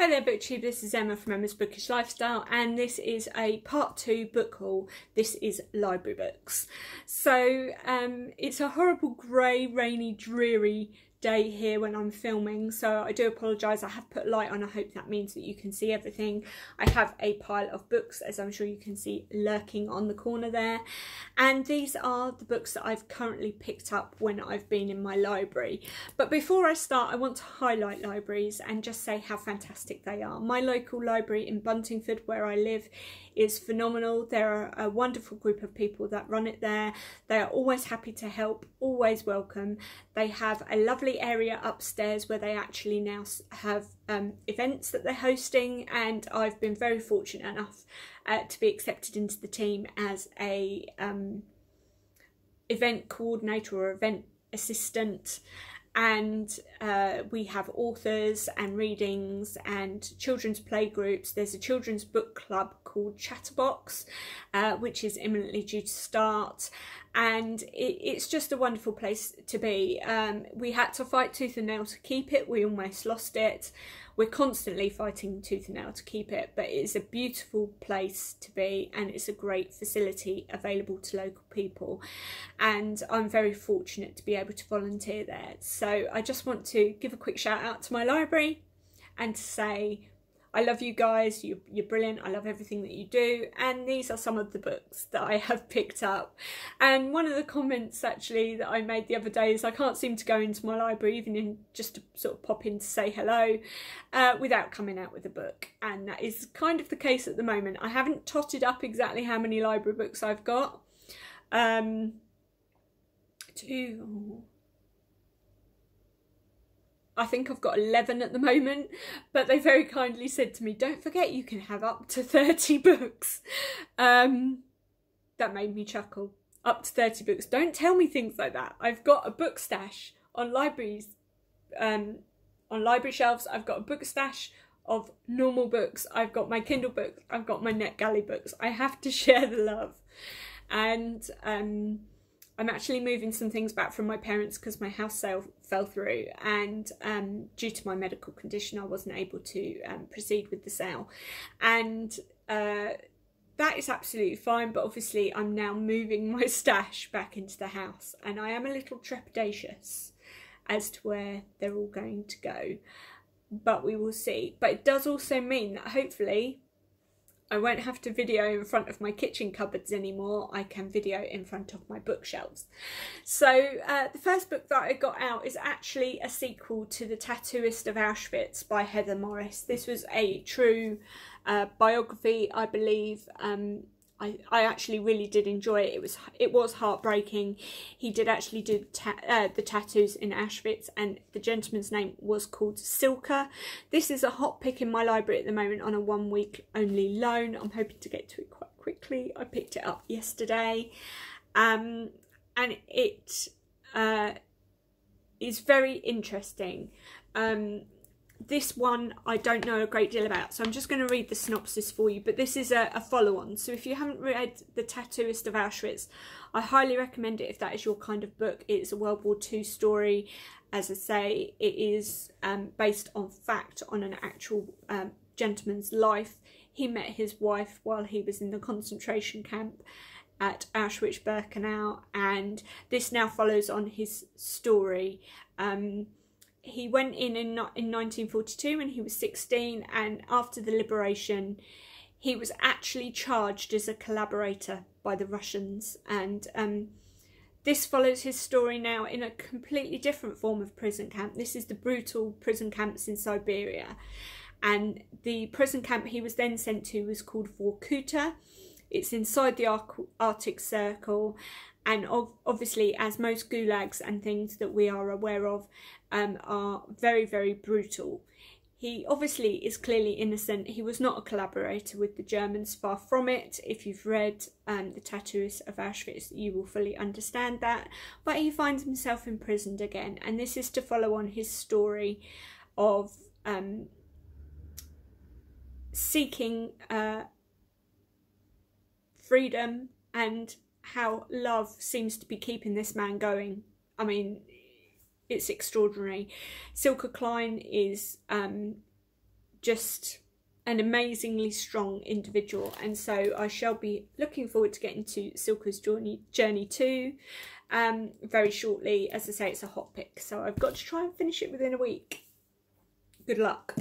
Hi there BookTube, this is Emma from Emma's Bookish Lifestyle, and this is a part 2 book haul. This is library books. So it's a horrible grey, rainy, dreary day here when I'm filming, so I do apologise. I have put light on. I hope that means that you can see everything. I have a pile of books, as I'm sure you can see, lurking on the corner there, and these are the books that I've currently picked up when I've been in my library. But before I start, I want to highlight libraries and just say how fantastic they are. My local library in Buntingford, where I live, is phenomenal. There are a wonderful group of people that run it there. They are always happy to help, always welcome. They have a lovely area upstairs where they actually now have events that they're hosting, and I've been very fortunate enough to be accepted into the team as a event coordinator or event assistant. And we have authors and readings and children's play groups. There's a children's book club called Chatterbox, which is imminently due to start, and it's just a wonderful place to be. We had to fight tooth and nail to keep it. We almost lost it. We're constantly fighting tooth and nail to keep it, but it's a beautiful place to be, and it's a great facility available to local people, and I'm very fortunate to be able to volunteer there. So I just want to give a quick shout out to my library and to say I love you guys, you're brilliant, I love everything that you do, and these are some of the books that I have picked up. And one of the comments actually that I made the other day is I can't seem to go into my library, even in just to sort of pop in to say hello, without coming out with a book, and that is kind of the case at the moment. I haven't totted up exactly how many library books I've got. I think I've got 11 at the moment, but they very kindly said to me, don't forget you can have up to 30 books. That made me chuckle. Up to 30 books. Don't tell me things like that. I've got a book stash on libraries, on library shelves. I've got a book stash of normal books. I've got my Kindle books. I've got my NetGalley books. I have to share the love. And I'm actually moving some things back from my parents because my house sale fell through, and due to my medical condition I wasn't able to proceed with the sale, and that is absolutely fine. But obviously I'm now moving my stash back into the house, and I am a little trepidatious as to where they're all going to go, but we will see. But it does also mean that hopefully I won't have to video in front of my kitchen cupboards anymore. I can video in front of my bookshelves. So the first book that I got out is actually a sequel to The Tattooist of Auschwitz by Heather Morris. This was a true biography, I believe. I actually really did enjoy it. It was heartbreaking. He did actually do the tattoos in Auschwitz, and the gentleman's name was called Silka. This is a hot pick in my library at the moment on a 1 week only loan. I'm hoping to get to it quite quickly. I picked it up yesterday, and it is very interesting. This one I don't know a great deal about, so I'm just going to read the synopsis for you, but this is a follow-on. So if you haven't read The Tattooist of Auschwitz, I highly recommend it if that is your kind of book. It's a World War II story. As I say, it is based on fact, on an actual gentleman's life. He met his wife while he was in the concentration camp at Auschwitz-Birkenau, and this now follows on his story. He went in 1942 when he was 16, and after the liberation he was actually charged as a collaborator by the Russians, and this follows his story now in a completely different form of prison camp. This is the brutal prison camps in Siberia, and the prison camp he was then sent to was called Vorkuta. It's inside the Arctic Circle, and obviously, as most gulags and things that we are aware of are very, very brutal. He obviously is clearly innocent. He was not a collaborator with the Germans, far from it. If you've read The Tattooist of Auschwitz, you will fully understand that. But he finds himself imprisoned again, and this is to follow on his story of seeking freedom, and how love seems to be keeping this man going. I mean, it's extraordinary. Silke Klein is just an amazingly strong individual, and so I shall be looking forward to getting to Silka's Journey 2 very shortly. As I say, it's a hot pick, so I've got to try and finish it within a week. Good luck.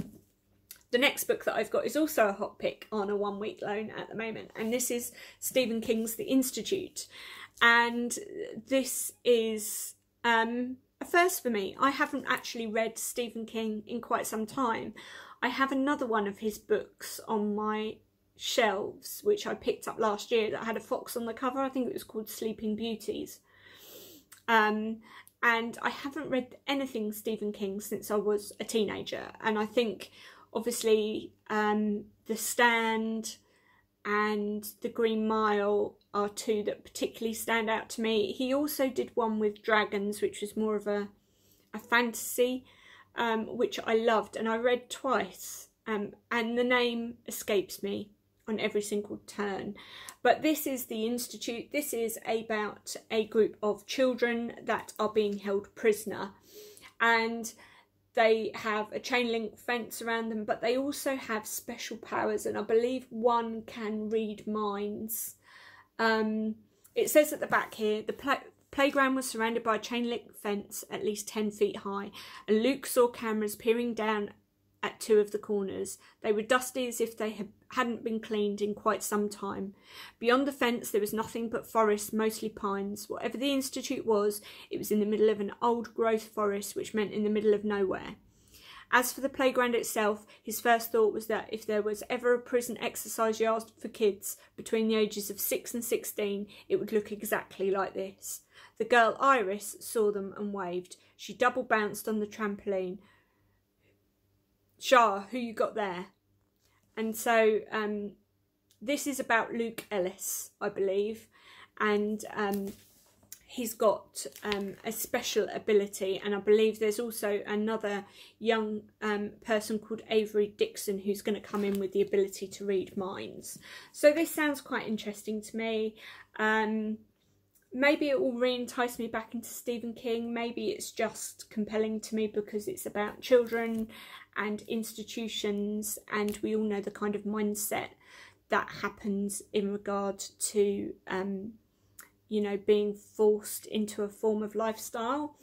The next book that I've got is also a hot pick on a 1 week loan at the moment, and this is Stephen King's The Institute, and this is a first for me. I haven't actually read Stephen King in quite some time. I have another one of his books on my shelves, which I picked up last year, that had a fox on the cover. I think it was called Sleeping Beauties. And I haven't read anything Stephen King since I was a teenager. And I think, obviously, The Stand and The Green Mile are two that particularly stand out to me. He also did one with dragons, which was more of a fantasy, which I loved and I read twice, and the name escapes me on every single turn. But this is The Institute. This is about a group of children that are being held prisoner, and they have a chain link fence around them, but they also have special powers, and I believe one can read minds. It says at the back here, the playground was surrounded by a chain link fence at least 10 feet high, and Luke saw cameras peering down at two of the corners. They were dusty as if they hadn't been cleaned in quite some time. Beyond the fence there was nothing but forest, mostly pines. Whatever the Institute was, it was in the middle of an old growth forest, which meant in the middle of nowhere. As for the playground itself, his first thought was that if there was ever a prison exercise yard for kids between the ages of 6 and 16, it would look exactly like this. The girl Iris saw them and waved. She double bounced on the trampoline. Shah, who you got there? And so this is about Luke Ellis, I believe, and he's got a special ability, and I believe there's also another young person called Avery Dixon who's going to come in with the ability to read minds. So this sounds quite interesting to me. Maybe it will re-entice me back into Stephen King. Maybe it's just compelling to me because it's about children and institutions, and we all know the kind of mindset that happens in regard to you know, being forced into a form of lifestyle.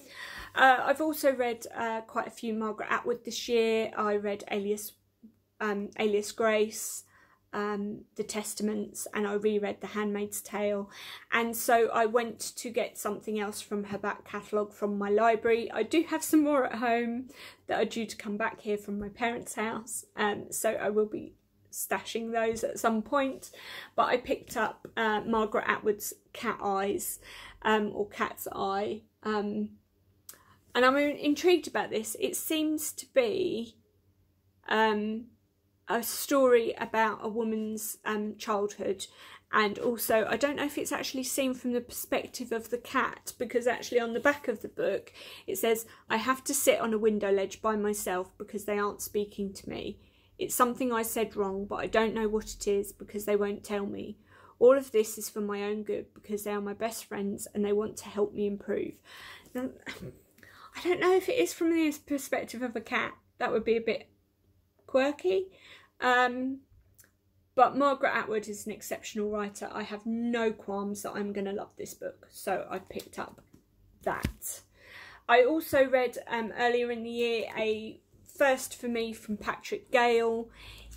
I've also read quite a few Margaret Atwood this year. I read Alias Grace, The Testaments, and I reread The Handmaid's Tale. And so I went to get something else from her back catalogue from my library. I do have some more at home that are due to come back here from my parents' house, so I will be stashing those at some point. But I picked up Margaret Atwood's Cat Eyes, or Cat's Eye, and I'm intrigued about this. It seems to be a story about a woman's childhood, and also I don't know if it's actually seen from the perspective of the cat, because actually on the back of the book it says, I have to sit on a window ledge by myself because they aren't speaking to me. It's something I said wrong, but I don't know what it is because they won't tell me. All of this is for my own good because they are my best friends and they want to help me improve. Now, I don't know if it is from the perspective of a cat. That would be a bit quirky. But Margaret Atwood is an exceptional writer. I have no qualms that I'm going to love this book, so I picked up that. I also read earlier in the year a first for me from Patrick Gale.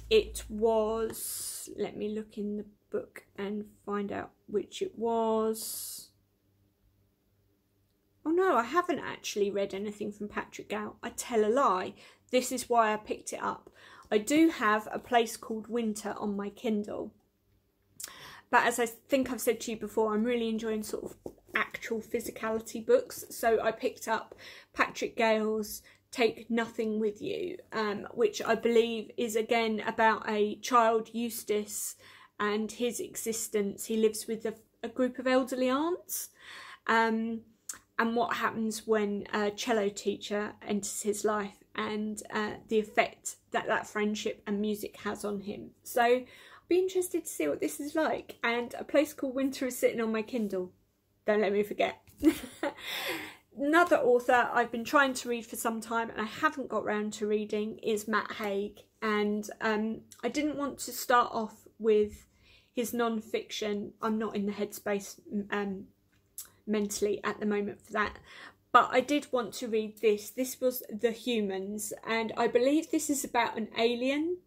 It was, let me look in the book and find out which it was. Oh no, I haven't actually read anything from Patrick Gale. I tell a lie. This is why I picked it up. I do have A Place Called Winter on my Kindle. But as I think I've said to you before, I'm really enjoying sort of actual physicality books. So I picked up Patrick Gale's Take Nothing With You, which I believe is again about a child, Eustace, and his existence. He lives with a group of elderly aunts, and what happens when a cello teacher enters his life, and the effect that that friendship and music has on him. So I'll be interested to see what this is like. And A Place Called Winter is sitting on my Kindle. Don't let me forget. Another author I've been trying to read for some time and I haven't got round to reading is Matt Haig, and I didn't want to start off with his non-fiction. I'm not in the headspace mentally at the moment for that, but I did want to read this. This was The Humans, and I believe this is about an alien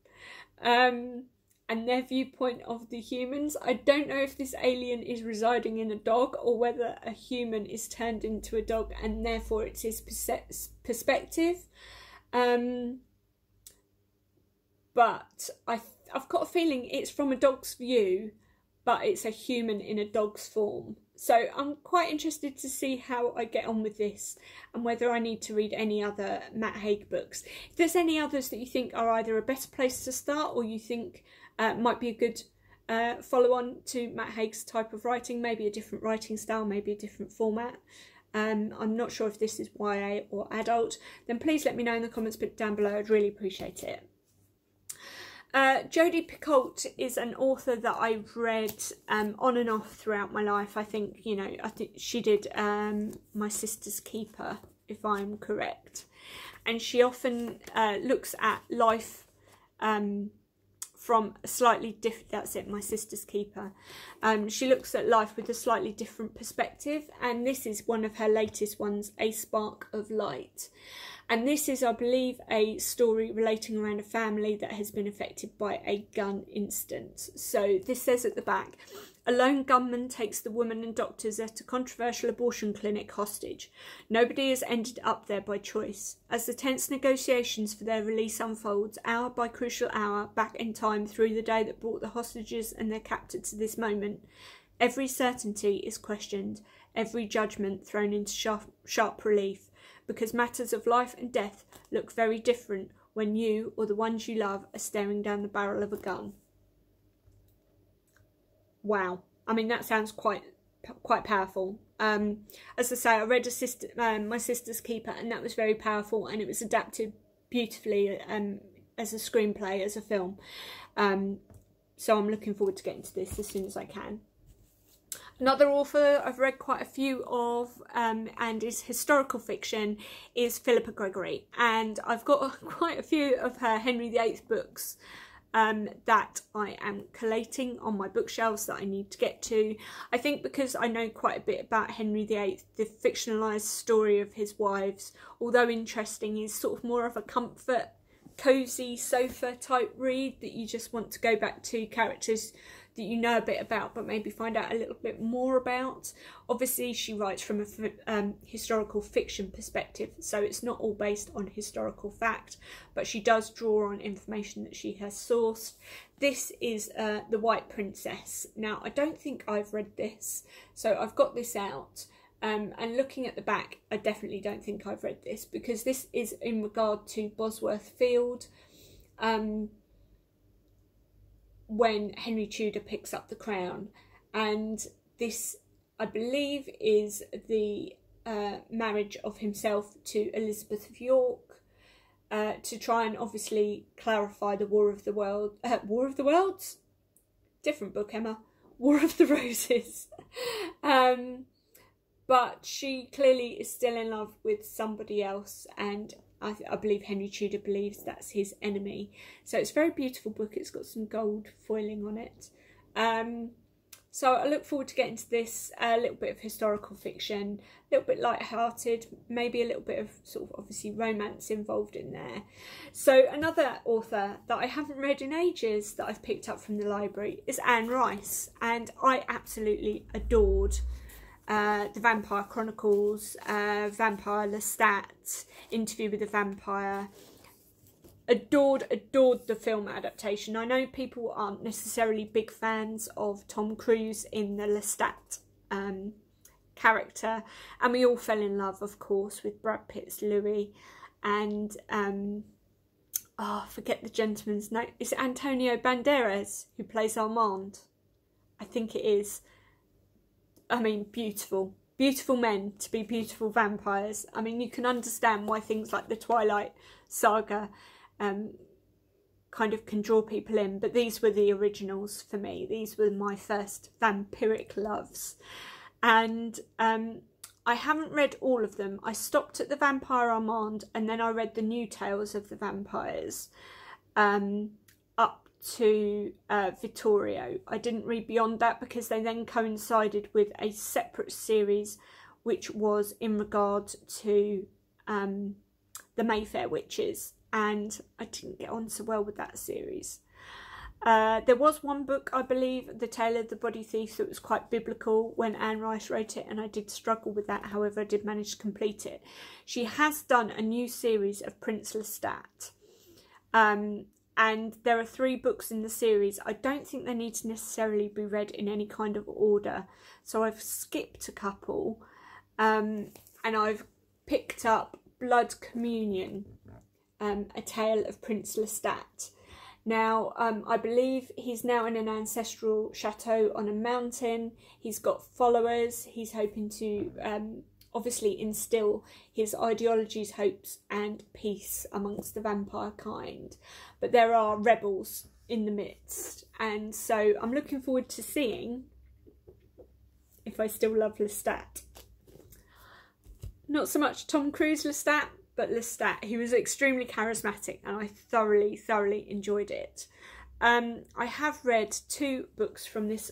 and their viewpoint of the humans. I don't know if this alien is residing in a dog or whether a human is turned into a dog and therefore it's his perspective. But I've got a feeling it's from a dog's view, but it's a human in a dog's form. So I'm quite interested to see how I get on with this and whether I need to read any other Matt Haig books. If there's any others that you think are either a better place to start or you think might be a good follow-on to Matt Haig's type of writing, maybe a different writing style, maybe a different format. I'm not sure if this is YA or adult, then please let me know in the comments down below. I'd really appreciate it. Jodi Picoult is an author that I've read on and off throughout my life. I think she did My Sister's Keeper, if I'm correct. And she often looks at life from a slightly different, that's it, My Sister's Keeper. She looks at life with a slightly different perspective, and this is one of her latest ones, A Spark of Light. And this is, I believe, a story relating around a family that has been affected by a gun incident. So this says at the back, a lone gunman takes the woman and doctors at a controversial abortion clinic hostage. Nobody has ended up there by choice. As the tense negotiations for their release unfolds, hour by crucial hour, back in time through the day that brought the hostages and their captor to this moment, every certainty is questioned, every judgment thrown into sharp relief. Because matters of life and death look very different when you or the ones you love are staring down the barrel of a gun. Wow, I mean that sounds quite powerful. As I say, I read My Sister's Keeper, and that was very powerful, and it was adapted beautifully as a screenplay, as a film. So I'm looking forward to getting to this as soon as I can. Another author I've read quite a few of and is historical fiction is Philippa Gregory, and I've got quite a few of her Henry VIII books that I am collating on my bookshelves that I need to get to. I think because I know quite a bit about Henry VIII, the fictionalised story of his wives, although interesting, is sort of more of a comfort, cosy sofa type read that you just want to go back to, characters that you know a bit about but maybe find out a little bit more about. Obviously she writes from a historical fiction perspective, so it's not all based on historical fact, but she does draw on information that she has sourced. This is The White Princess. Now I don't think I've read this, so I've got this out, and looking at the back I definitely don't think I've read this, because this is in regard to Bosworth Field, when Henry Tudor picks up the crown, and this I believe is the marriage of himself to Elizabeth of York, to try and obviously clarify the War of the Worlds? Different book, Emma. War of the Roses. But she clearly is still in love with somebody else, and I believe Henry Tudor believes that's his enemy. So it's a very beautiful book. It's got some gold foiling on it. So I look forward to getting to this. A little bit of historical fiction, a little bit light-hearted, maybe a little bit of sort of obviously romance involved in there. So another author that I haven't read in ages that I've picked up from the library is Anne Rice, and I absolutely adored the Vampire Chronicles, Vampire Lestat, Interview with the Vampire. Adored the film adaptation. I know people aren't necessarily big fans of Tom Cruise in the Lestat character, and we all fell in love, of course, with Brad Pitt's Louis, and I forget the gentleman's name. Is it Antonio Banderas who plays Armand? I think it is. I mean, beautiful men to be beautiful vampires. I mean, you can understand why things like the Twilight saga kind of can draw people in, but these were the originals for me. These were my first vampiric loves, and I haven't read all of them. I stopped at the Vampire Armand, and then I read the New Tales of the Vampires up to Vittorio. I didn't read beyond that because they then coincided with a separate series which was in regard to the Mayfair Witches, and I didn't get on so well with that series. There was one book, I believe, The Tale of the Body Thief, that was quite biblical when Anne Rice wrote it, and I did struggle with that. However, I did manage to complete it. She has done a new series of Prince Lestat, and there are 3 books in the series. I don't think they need to necessarily be read in any kind of order, so I've skipped a couple, and I've picked up Blood Communion, A Tale of Prince Lestat. Now, I believe he's now in an ancestral chateau on a mountain. He's got followers. He's hoping to obviously instill his ideologies, hopes and peace amongst the vampire kind. But there are rebels in the midst. And so I'm looking forward to seeing if I still love Lestat. Not so much Tom Cruise Lestat, but Lestat. He was extremely charismatic, and I thoroughly enjoyed it. I have read 2 books from this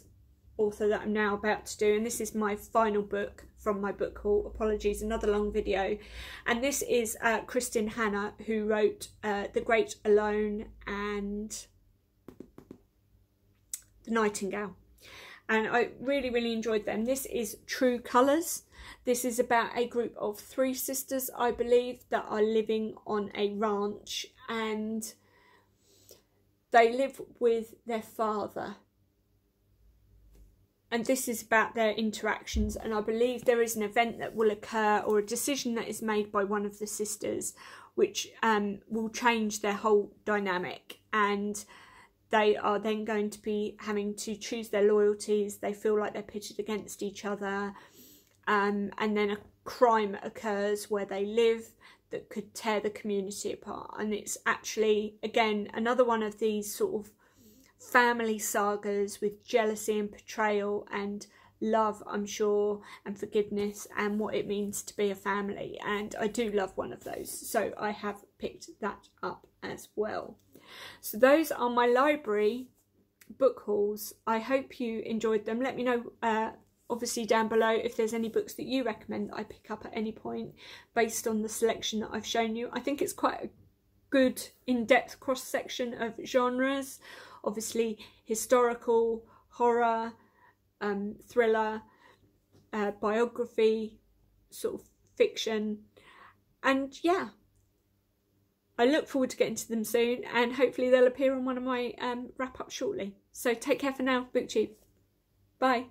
author that I'm now about to do, and this is my final book from my book haul. Apologies, another long video. And this is Kristin Hannah, who wrote The Great Alone and The Nightingale. And I really enjoyed them. This is True Colours. This is about a group of 3 sisters, I believe, that are living on a ranch, and they live with their father. And this is about their interactions, and I believe there is an event that will occur, or a decision that is made by one of the sisters, which will change their whole dynamic, and they are then going to be having to choose their loyalties. They feel like they're pitted against each other. And then a crime occurs where they live that could tear the community apart. And it's actually, again, another one of these sort of family sagas with jealousy and betrayal and love, I'm sure, and forgiveness, and what it means to be a family. And I do love one of those, so I have picked that up as well. So those are my library book hauls. I hope you enjoyed them. Let me know obviously down below if there's any books that you recommend that I pick up at any point based on the selection that I've shown you. I think it's quite a good in-depth cross-section of genres. Obviously historical, horror, thriller, biography, sort of fiction, and yeah, I look forward to getting to them soon, and hopefully they'll appear on one of my wrap-ups shortly. So take care for now, BookTube. Bye.